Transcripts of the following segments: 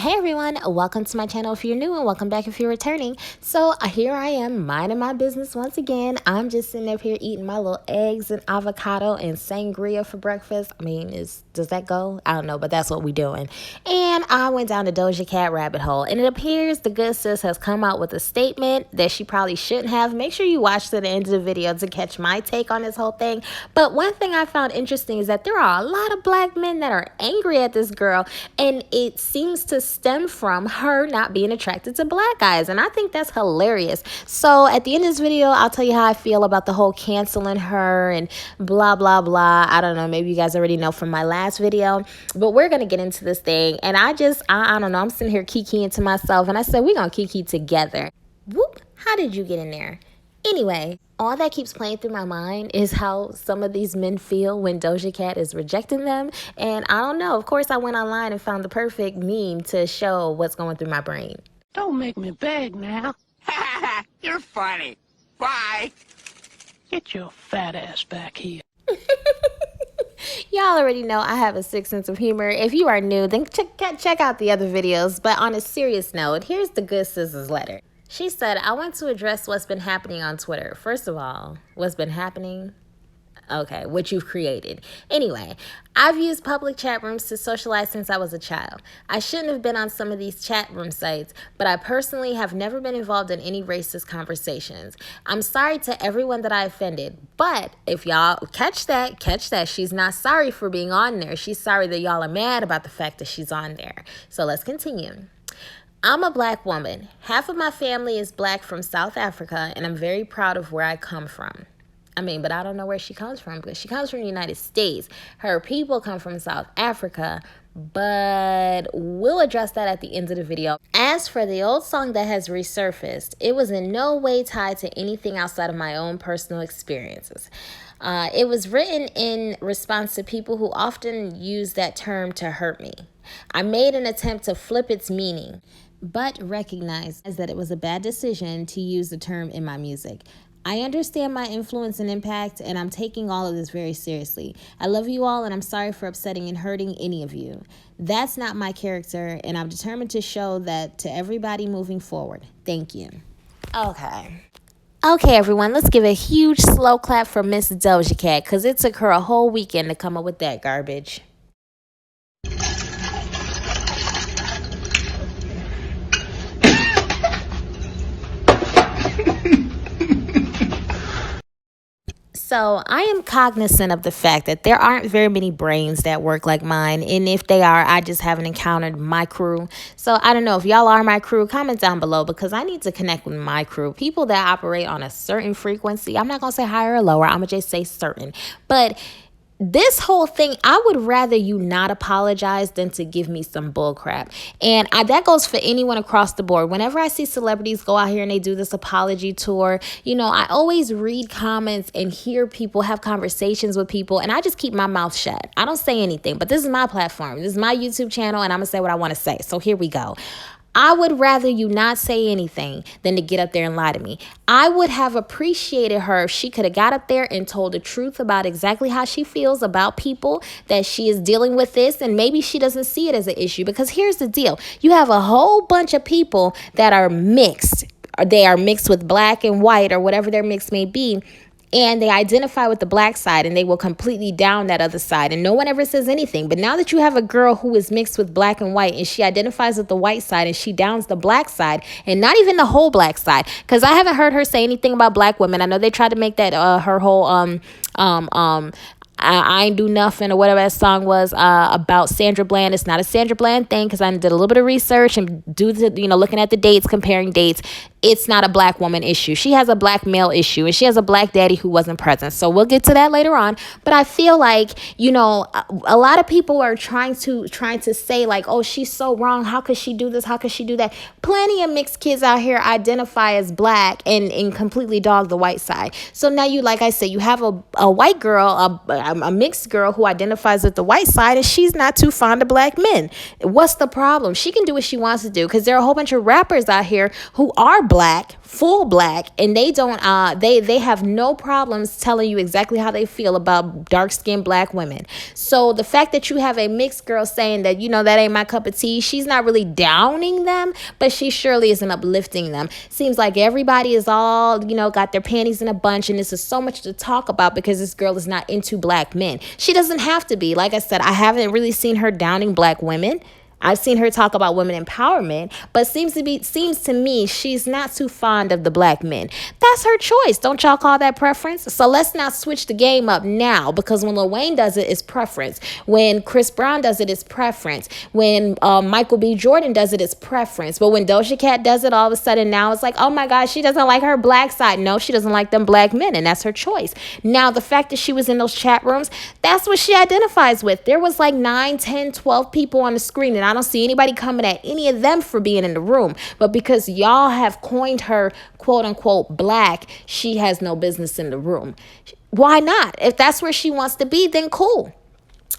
Hey everyone, welcome to my channel if you're new and welcome back if you're returning. So here I am minding my business once again. I'm just sitting up here eating my little eggs and avocado and sangria for breakfast. I mean, does that go? I don't know, but that's what we're doing. And I went down the DOJA CAT rabbit hole, and it appears the good sis has come out with a statement that she probably shouldn't have. Make sure you watch to the end of the video to catch my take on this whole thing. But one thing I found interesting is that there are a lot of black men that are angry at this girl, and it seems to stem from her not being attracted to black guys, and I think that's hilarious. So at the end of this video, I'll tell you how I feel about the whole canceling her and blah blah blah. I don't know, maybe you guys already know from my last video, but we're gonna get into this thing. And I don't know, I'm sitting here kikiing to myself, and I said we're gonna kiki together. Whoop, how did you get in there? Anyway, all that keeps playing through my mind is how some of these men feel when Doja Cat is rejecting them. And I don't know. Of course, I went online and found the perfect meme to show what's going through my brain. Don't make me beg now. You're funny. Bye. Get your fat ass back here. Y'all already know I have a sick sense of humor. If you are new, then check out the other videos. But on a serious note, here's the good sister's letter. She said, I want to address what's been happening on Twitter. First of all, what's been happening? Okay, what you've created. Anyway, I've used public chat rooms to socialize since I was a child. I shouldn't have been on some of these chat room sites, but I personally have never been involved in any racist conversations. I'm sorry to everyone that I offended, but if y'all catch that, she's not sorry for being on there. She's sorry that y'all are mad about the fact that she's on there. So let's continue. I'm a black woman. Half of my family is black from South Africa, and I'm very proud of where I come from. But I don't know where she comes from, because she comes from the United States. Her people come from South Africa, but we'll address that at the end of the video. As for the old song that has resurfaced, it was in no way tied to anything outside of my own personal experiences. It was written in response to people who often use that term to hurt me. I made an attempt to flip its meaning, but recognized that it was a bad decision to use the term in my music. I understand my influence and impact, and I'm taking all of this very seriously. I love you all, and I'm sorry for upsetting and hurting any of you. That's not my character, and I'm determined to show that to everybody moving forward. Thank you. Okay, everyone, let's give a huge slow clap for Miss Doja Cat, because it took her a whole weekend to come up with that garbage. So I am cognizant of the fact that there aren't very many brains that work like mine. And if they are, I just haven't encountered my crew. So I don't know if y'all are my crew, comment down below, because I need to connect with my crew. People that operate on a certain frequency. I'm not going to say higher or lower. I'm going to just say certain. But this whole thing, I would rather you not apologize than to give me some bull crap. And that goes for anyone across the board. Whenever I see celebrities go out here and they do this apology tour, I always read comments and hear people have conversations with people, and I just keep my mouth shut. I don't say anything, but this is my platform. This is my YouTube channel, and I'm going to say what I want to say. So here we go. I would rather you not say anything than to get up there and lie to me. I would have appreciated her if she could have got up there and told the truth about exactly how she feels about people that she is dealing with this, and maybe she doesn't see it as an issue. Because here's the deal. You have a whole bunch of people that are mixed. They are mixed with black and white or whatever their mix may be. And they identify with the black side, and they will completely down that other side. And no one ever says anything. But now that you have a girl who is mixed with black and white, and she identifies with the white side, and she downs the black side, and not even the whole black side. Because I haven't heard her say anything about black women. I know they tried to make that her whole I Ain't Do Nothing or whatever that song was about Sandra Bland. It's not a Sandra Bland thing, because I did a little bit of research and looking at the dates, comparing dates. It's not a black woman issue. She has a black male issue, and she has a black daddy who wasn't present. So we'll get to that later on. But I feel like, a lot of people are trying to say like, oh, she's so wrong. How could she do this? How could she do that? Plenty of mixed kids out here identify as black and completely dog the white side. So now like I said, you have a white girl, a mixed girl who identifies with the white side, and she's not too fond of black men. What's the problem? She can do what she wants to do, because there are a whole bunch of rappers out here who are black, full black, and they don't they have no problems telling you exactly how they feel about dark-skinned black women. So the fact that you have a mixed girl saying that, that ain't my cup of tea, she's not really downing them, but she surely isn't uplifting them. Seems like everybody is all, got their panties in a bunch, and this is so much to talk about because this girl is not into black men. She doesn't have to be. Like I said, I haven't really seen her downing black women. I've seen her talk about women empowerment, but seems to me she's not too fond of the black men. That's her choice. Don't y'all call that preference? So let's not switch the game up now, because when Lil Wayne does it, it's preference. When Chris Brown does it, it's preference. When Michael B. Jordan does it, it's preference. But when Doja Cat does it, all of a sudden now it's like, oh my gosh, she doesn't like her black side. No, she doesn't like them black men, and that's her choice. Now, the fact that she was in those chat rooms, that's what she identifies with. There was like 9, 10, 12 people on the screen, and I don't see anybody coming at any of them for being in the room. But because y'all have coined her quote unquote black, she has no business in the room. Why not? If that's where she wants to be, then cool.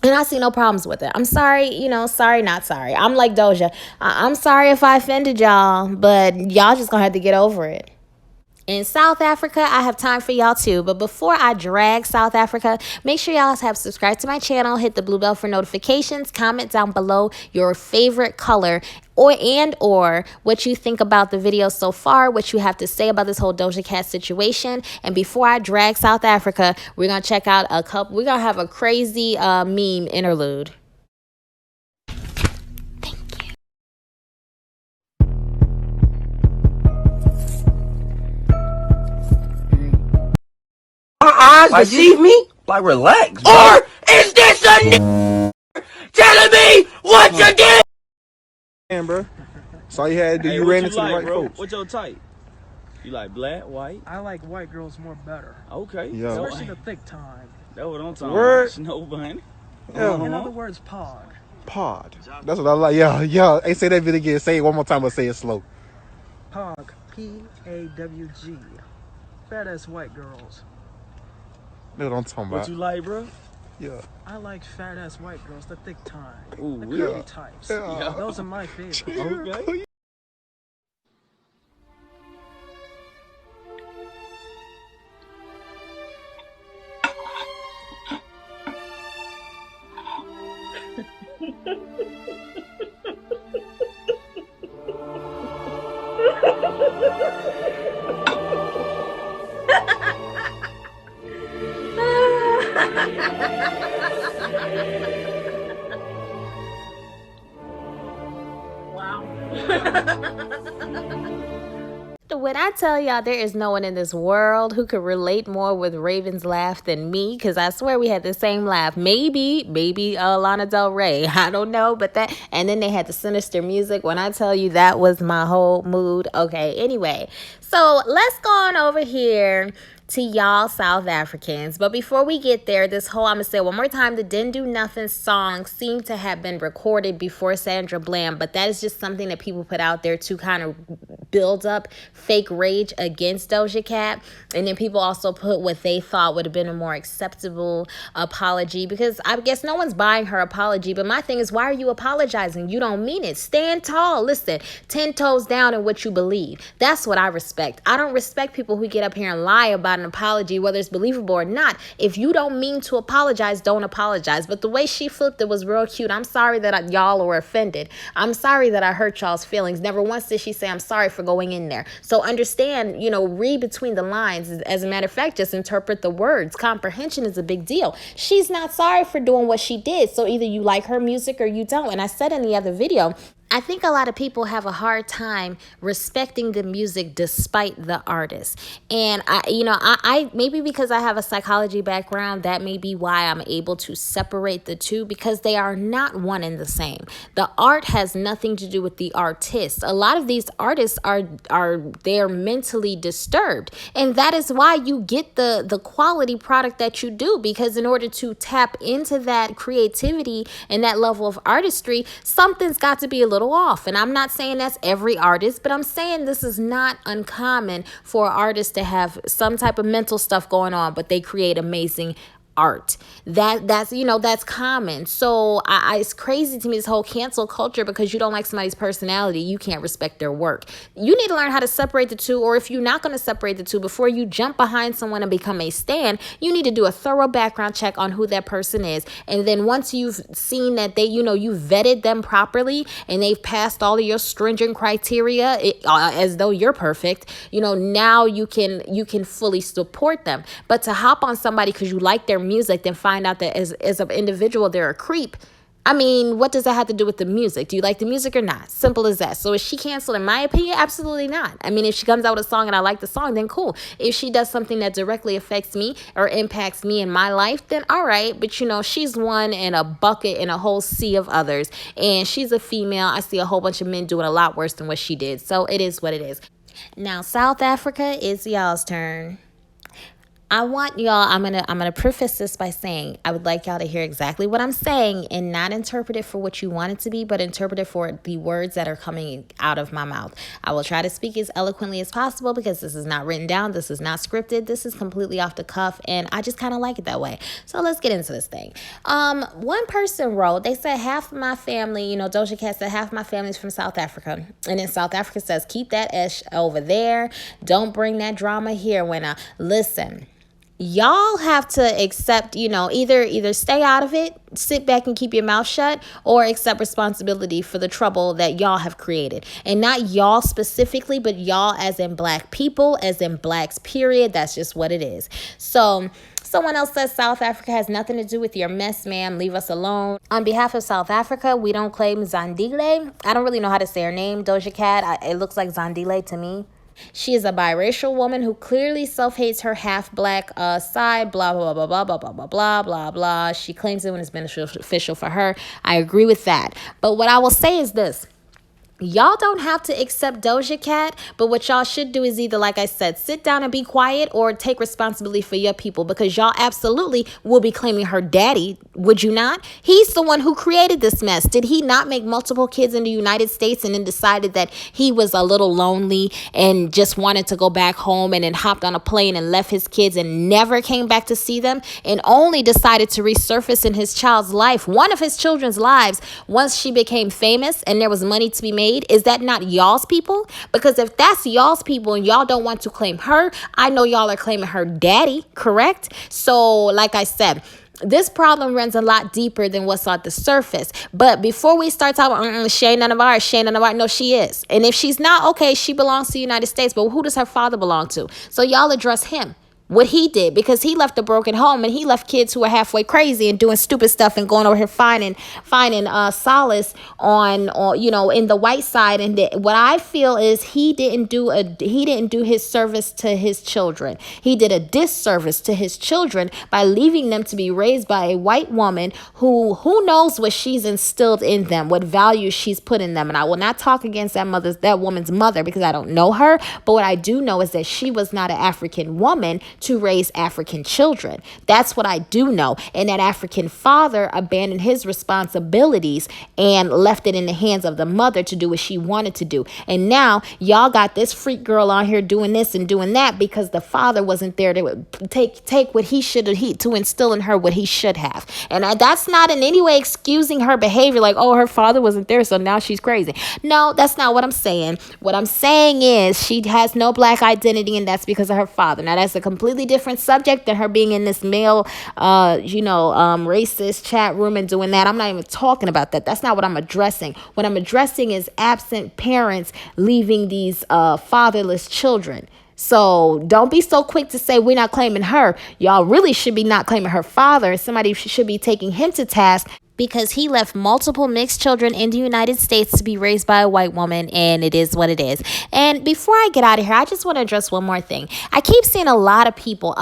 And I see no problems with it. I'm sorry, sorry, not sorry. I'm like Doja. I'm sorry if I offended y'all, but y'all just gonna have to get over it. In South Africa, I have time for y'all too. But before I drag South Africa, make sure y'all have subscribed to my channel, hit the blue bell for notifications, comment down below your favorite color or what you think about the video so far, what you have to say about this whole Doja Cat situation. And before I drag South Africa, we're going to check out we're going to have a crazy meme interlude. Eyes deceive me? Like, relax, bro. Or is this a telling me what you did? Man, bro. That's all you had to do. Hey, You what ran you into like, the right bro? folks. What's your type? You like black, white? I like white girls more better. Okay. Yeah. Especially the thick time. That's what I'm talking Word. about. No bunny. Yeah. In other words, pog. Pod. That's what I like. Yeah. Hey, say that bit again. Say it one more time, but say it slow. Pog. P-A-W-G. Fat ass white girls. That's what I'm talking What about. you like, bro? Yeah. I like fat ass white girls, the thick time. Ooh, The we- curvy Yeah. types. Yeah. Those are my favorites. Okay. When I tell y'all there is no one in this world who could relate more with Raven's laugh than me, because I swear we had the same laugh. Maybe Lana Del Rey. I don't know, but that. And then they had the sinister music. When I tell you that was my whole mood. Okay, anyway. So let's go on over here to y'all South Africans. But before we get there, I'm going to say one more time, the Didn't Do Nothing song seemed to have been recorded before Sandra Bland, but that is just something that people put out there to kind of build up fake rage against Doja Cat. And then people also put what they thought would have been a more acceptable apology, because I guess no one's buying her apology. But my thing is, why are you apologizing? You don't mean it. Stand tall. Listen, 10 toes down in what you believe. That's what I respect. I don't respect people who get up here and lie about an apology, whether it's believable or not. If you don't mean to apologize, don't apologize. But the way she flipped it was real cute. I'm sorry that y'all were offended. I'm sorry that I hurt y'all's feelings. Never once did she say, I'm sorry for going in there. So understand, read between the lines. As a matter of fact, just interpret the words. Comprehension is a big deal. She's not sorry for doing what she did. So either you like her music or you don't. And I said in the other video, I think a lot of people have a hard time respecting the music despite the artist. And I maybe because I have a psychology background, that may be why I'm able to separate the two, because they are not one and the same. The art has nothing to do with the artist. A lot of these artists they're mentally disturbed. And that is why you get the quality product that you do, because in order to tap into that creativity and that level of artistry, something's got to be a little off. And I'm not saying that's every artist, but I'm saying this is not uncommon for artists to have some type of mental stuff going on, but they create amazing art. That's common. So it's crazy to me, this whole cancel culture, because you don't like somebody's personality, you can't respect their work. You need to learn how to separate the two, or if you're not going to separate the two, before you jump behind someone and become a stan, you need to do a thorough background check on who that person is. And then once you've seen that they, you vetted them properly and they've passed all of your stringent criteria, as though you're perfect, now you can fully support them. But to hop on somebody because you like their music, then find out that as an individual they're a creep. I mean, what does that have to do with the music? Do you like the music or not? Simple as that. So is she canceled? In my opinion, absolutely not. I mean, if she comes out with a song and I like the song, then cool. If she does something that directly affects me or impacts me in my life, then all right. But she's one in a bucket in a whole sea of others. And she's a female. I see a whole bunch of men doing a lot worse than what she did. So it is what it is. Now, South Africa, it's y'all's turn. I want y'all, I'm gonna preface this by saying I would like y'all to hear exactly what I'm saying and not interpret it for what you want it to be, but interpret it for the words that are coming out of my mouth. I will try to speak as eloquently as possible because this is not written down, this is not scripted, this is completely off the cuff, and I just kind of like it that way. So let's get into this thing. One person wrote, they said half of my family, Doja Cat said half of my family's from South Africa, and then South Africa says keep that ish over there, don't bring that drama here. Listen, y'all have to accept, either stay out of it, sit back and keep your mouth shut, or accept responsibility for the trouble that y'all have created. And not y'all specifically, but y'all as in black people, as in blacks, period. That's just what it is. So someone else says South Africa has nothing to do with your mess, ma'am. Leave us alone. On behalf of South Africa, we don't claim Zandile. I don't really know how to say her name, Doja Cat. It looks like Zandile to me. She is a biracial woman who clearly self-hates her half-black side, blah, blah, blah, blah, blah, blah, blah, blah, blah, blah. She claims it when it's beneficial for her. I agree with that. But what I will say is this. Y'all don't have to accept Doja Cat, but what y'all should do is either, like I said, sit down and be quiet or take responsibility for your people, because y'all absolutely will be claiming her daddy, would you not? He's the one who created this mess. Did he not make multiple kids in the United States and then decided that he was a little lonely and just wanted to go back home and then hopped on a plane and left his kids and never came back to see them and only decided to resurface in his child's life, one of his children's lives, once she became famous and there was money to be made? Is that not y'all's people? Because if that's y'all's people and y'all don't want to claim her, I know y'all are claiming her daddy, correct? So like I said, this problem runs a lot deeper than what's on the surface. But before we start talking about she ain't none of ours, no, she is. And if she's not, okay, she belongs to the United States, but who does her father belong to? So y'all address him. What he did, because he left a broken home and he left kids who were halfway crazy and doing stupid stuff and going over here finding solace on in the white side. And what I feel is he didn't do his service to his children. He did a disservice to his children by leaving them to be raised by a white woman who knows what she's instilled in them, what values she's put in them. And I will not talk against that woman's mother because I don't know her, but what I do know is that she was not an African woman to raise African children. That's what I do know. And that African father abandoned his responsibilities and left it in the hands of the mother to do what she wanted to do. And now y'all got this freak girl on here doing this and doing that because the father wasn't there to take what he should have, to instill in her what he should have. And that's not in any way excusing her behavior like, oh, her father wasn't there, so now she's crazy. No, that's not what I'm saying. What I'm saying is she has no black identity, and that's because of her father. Now, that's a completely different subject than her being in this male, racist chat room and doing that. I'm not even talking about that. That's not what I'm addressing. What I'm addressing is absent parents leaving these fatherless children. So don't be so quick to say we're not claiming her. Y'all really should be not claiming her father. Somebody should be taking him to task, because he left multiple mixed children in the United States to be raised by a white woman, and it is what it is. And before I get out of here, I just want to address one more thing. I keep seeing a lot of people,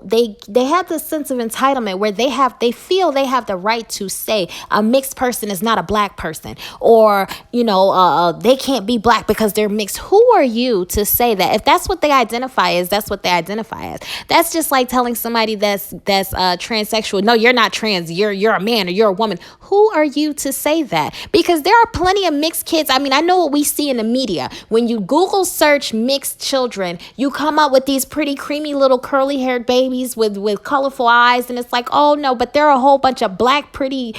they have this sense of entitlement where they feel they have the right to say a mixed person is not a black person, or, they can't be black because they're mixed. Who are you to say that? If that's what they identify as, that's what they identify as. That's just like telling somebody that's transsexual, no, you're not trans, you're a man man or you're a woman. Who are you to say that? Because there are plenty of mixed kids. I mean, I know what we see in the media. When you Google search mixed children, you come up with these pretty creamy little curly haired babies with colorful eyes. And it's like, oh no, but there are a whole bunch of black, pretty,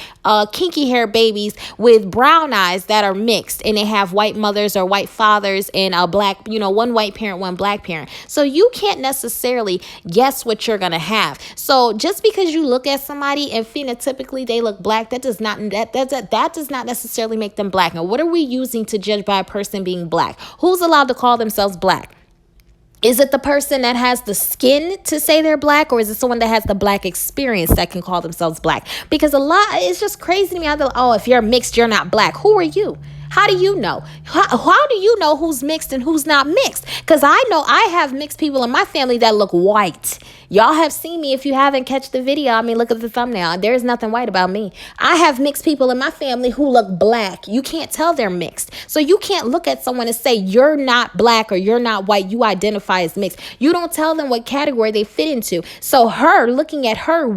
kinky hair babies with brown eyes that are mixed, and they have white mothers or white fathers and a black, one white parent, one black parent. So you can't necessarily guess what you're going to have. So just because you look at somebody and phenotypically they look black, that does not necessarily make them black. And what are we using to judge by a person being black? Who's allowed to call themselves black? Is it the person that has the skin to say they're black, or is it someone that has the black experience that can call themselves black? Because it's just crazy to me. If you're mixed, you're not black. Who are you? How do you know? How do you know who's mixed and who's not mixed? Because I know I have mixed people in my family that look white. Y'all have seen me. If you haven't catch the video, I mean, look at the thumbnail. There's nothing white about me. I have mixed people in my family who look black. You can't tell they're mixed. So you can't look at someone and say, you're not black or you're not white. You identify as mixed. You don't tell them what category they fit into. So looking at her,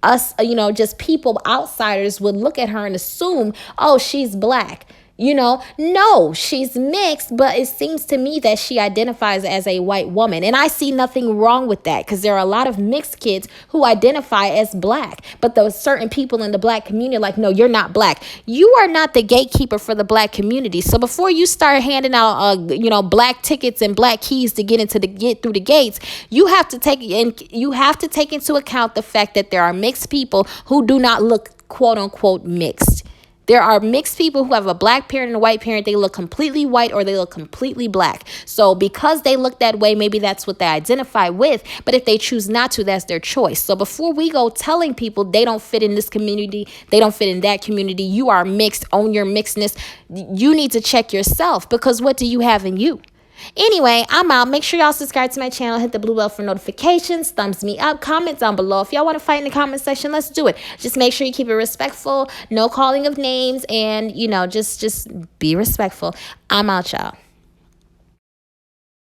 us, just people, outsiders would look at her and assume, oh, she's black. No, she's mixed, but it seems to me that she identifies as a white woman. And I see nothing wrong with that, because there are a lot of mixed kids who identify as black. But those certain people in the black community are like, no, you're not black. You are not the gatekeeper for the black community. So before you start handing out, black tickets and black keys to get through the gates, you have to take into account the fact that there are mixed people who do not look quote unquote mixed. There are mixed people who have a black parent and a white parent. They look completely white or they look completely black. So because they look that way, maybe that's what they identify with. But if they choose not to, that's their choice. So before we go telling people they don't fit in this community, they don't fit in that community, you are mixed, own your mixedness, you need to check yourself, because what do you have in you? Anyway, I'm out. Make sure y'all subscribe to my channel. Hit the blue bell for notifications. Thumbs me up. Comment down below. If y'all want to fight in the comment section, let's do it. Just make sure you keep it respectful. No calling of names. And, just be respectful. I'm out, y'all.